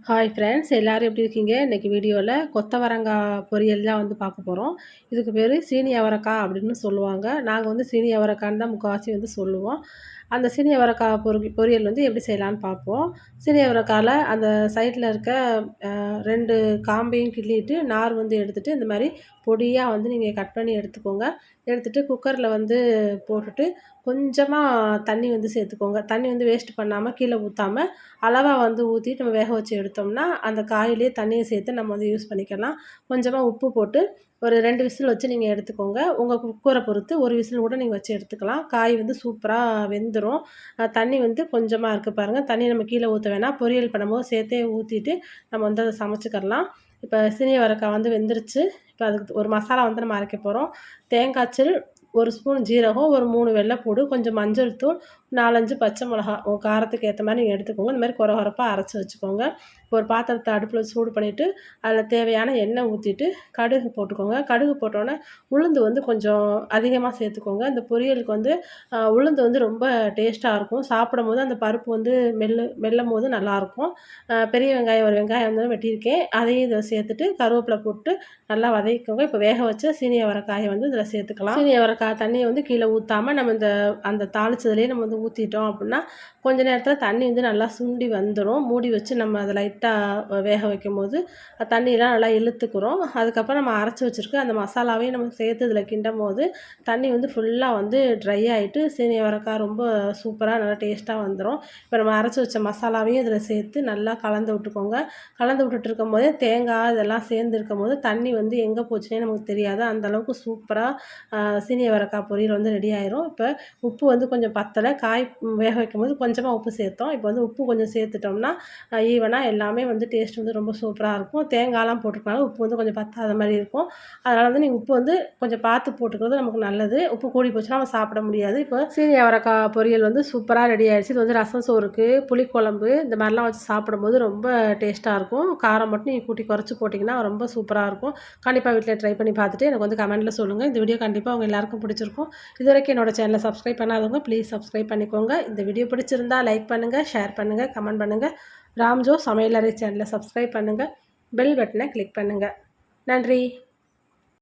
Hi friends, எல்லாரும் எப்படி இருக்கீங்க? இன்னைக்கு வீடியோவில் கொத்தவரங்காய் பொரியல் தான் வந்து பார்க்க போகிறோம். இதுக்கு பேர் சீனி அவரைக்காய் அப்படின்னு சொல்லுவாங்க. நாங்கள் வந்து சீனி அவரைக்கான்னு தான் முக்கால்வாசி வந்து சொல்லுவோம். அந்த சீனி அவரைக்காய் பொரியல் வந்து எப்படி செய்யலான்னு பார்ப்போம். சீனி அவரைக்காயில் அந்த சைடில் இருக்க 2 காம்பையும் கிள்ளிட்டு நார் வந்து எடுத்துகிட்டு இந்த மாதிரி பொடியாக வந்து நீங்கள் கட் பண்ணி எடுத்துக்கோங்க. எடுத்துகிட்டு குக்கரில் வந்து போட்டுட்டு கொஞ்சமாக தண்ணி வந்து சேர்த்துக்கோங்க. தண்ணி வந்து வேஸ்ட் பண்ணாமல் கீழே ஊற்றாமல் அளவாக வந்து ஊற்றிட்டு நம்ம வேக வச்சு எடுத்தோம்னா அந்த காயிலே தண்ணியை சேர்த்து நம்ம வந்து யூஸ் பண்ணிக்கலாம். கொஞ்சமாக உப்பு போட்டு ஒரு 2 விசில் வச்சு நீங்கள் எடுத்துக்கோங்க. உங்கள் குக்கரை பொறுத்து ஒரு விசில் கூட நீங்கள் வச்சு எடுத்துக்கலாம். காய் வந்து சூப்பராக வெந்துடும். தண்ணி வந்து கொஞ்சமாக இருக்குது பாருங்கள். தண்ணி நம்ம கீழே ஊற்ற வேணாம். பொரியல் பண்ணும்போது சேர்த்தே ஊற்றிட்டு நம்ம வந்து அதை சமைச்சிக்கலாம். இப்போ சீனி அவரைக்காய் வந்து வெந்துருச்சு. இப்போ அதுக்கு ஒரு மசாலா வந்து நம்ம அரைக்க போகிறோம். தேங்காய்ச்சல், 1 ஸ்பூன் ஜீரகம், ஒரு 3 வெள்ளைப்பூடு, கொஞ்சம் மஞ்சள் தூள், 4, 5 பச்சை மிளகா உங்கள் காரத்துக்கு ஏற்ற மாதிரி நீங்கள் எடுத்துக்கோங்க. இந்த மாதிரி கொரகொரப்பாக அரைச்சி வச்சுக்கோங்க. இப்போ ஒரு பாத்திரத்தை அடுப்பில் சூடு பண்ணிவிட்டு அதில் தேவையான எண்ணெய் ஊற்றிட்டு கடுகு போட்டுக்கோங்க. கடுகு போட்டோன்னே உளுந்து வந்து கொஞ்சம் அதிகமாக சேர்த்துக்கோங்க. இந்த பொரியலுக்கு வந்து உளுந்து வந்து ரொம்ப டேஸ்ட்டாக இருக்கும். சாப்பிடும்போது அந்த பருப்பு வந்து மெல்லும்போது நல்லாயிருக்கும். பெரிய வெங்காயம், ஒரு வெங்காயம் வந்து வெட்டியிருக்கேன். அதையும் இதில் சேர்த்துட்டு கருவேப்பிலை போட்டு நல்லா வதக்கிக்கோங்க. இப்போ வேக வச்ச சீனி அவரைக்காயை வந்து இதில் சேர்த்துக்கலாம். சீனி அவரைக்காய் தண்ணியை வந்து கீழே ஊற்றாமல் நம்ம அந்த தாளிச்சதுலேயே நம்ம வந்து ஊற்றிட்டோம் அப்படின்னா கொஞ்ச நேரத்தில் தண்ணி வந்து நல்லா சுண்டி வந்துடும். மூடி வச்சு நம்ம அதை லைட்டாக வேக வைக்கும்போது தண்ணியெலாம் நல்லா இழுத்துக்கிறோம். அதுக்கப்புறம் நம்ம அரைச்சி வச்சுருக்க அந்த மசாலாவையும் நம்ம சேர்த்து இதில் கிண்டும் போது தண்ணி வந்து ஃபுல்லாக வந்து ட்ரை ஆகிட்டு சீனி அவரைக்காய் ரொம்ப சூப்பராக நல்லா டேஸ்ட்டாக வந்துடும். இப்போ நம்ம அரைச்சி வச்ச மசாலாவையும் இதில் சேர்த்து நல்லா கலந்து விட்டுக்கோங்க. கலந்து விட்டுட்டு இருக்கும் போதே தேங்காய் இதெல்லாம் சேர்ந்து இருக்கும் போது தண்ணி வந்து எங்கே போச்சுன்னே நமக்கு தெரியாது. அந்தளவுக்கு சூப்பராக சீனி அவரைக்காய் பொரியல் வந்து ரெடி ஆயிரும். இப்போ உப்பு வந்து கொஞ்சம் பத்தலை. காய் வேக வைக்கும்போது கொஞ்சமாக உப்பு சேர்த்தோம். இப்போ வந்து உப்பு கொஞ்சம் சேர்த்துட்டோம்னா ஈவனாக எல்லாமே வந்து டேஸ்ட் வந்து ரொம்ப சூப்பராக இருக்கும். தேங்காய்லாம் போட்டுக்கனால உப்பு வந்து கொஞ்சம் பத்தாத மாதிரி இருக்கும். அதனால் வந்து நீங்கள் உப்பு வந்து கொஞ்சம் பார்த்து போட்டுக்கிறது நமக்கு நல்லது. உப்பு கூடி போச்சுன்னா நம்ம சாப்பிட முடியாது. இப்போ சீனி அவரைக்காய் பொரியல் வந்து சூப்பராக ரெடி ஆகிடுச்சு. இது வந்து ரசம் சோறுக்கு, புளிக்குழம்பு இந்த மாதிரிலாம் வச்சு சாப்பிடும்போது ரொம்ப டேஸ்ட்டாக இருக்கும். காரம் மட்டும் நீங்கள் கூட்டி குறைச்சி போட்டிங்கன்னா ரொம்ப சூப்பராக இருக்கும். கண்டிப்பாக வீட்டில் ட்ரை பண்ணி பார்த்துட்டு எனக்கு வந்து கமெண்ட்டில் சொல்லுங்கள். இந்த வீடியோ கண்டிப்பாக உங்கள் எல்லாருக்கும் பிடிச்சிருக்கும். இது வரைக்கும் என்னோட சேனலை சப்ஸ்கிரைப் பண்ணாதவங்க ப்ளீஸ் சப்ஸ்கிரைப் பண்ணிக்கோங்க. இந்த வீடியோ பிடிச்சிருந்தா லைக் பண்ணுங்கள், ஷேர் பண்ணுங்கள், கமெண்ட் பண்ணுங்கள். ராம்ஜோ சமையலறை சேனலை சப்ஸ்கிரைப் பண்ணுங்கள். பெல் பட்டனை கிளிக் பண்ணுங்கள். நன்றி.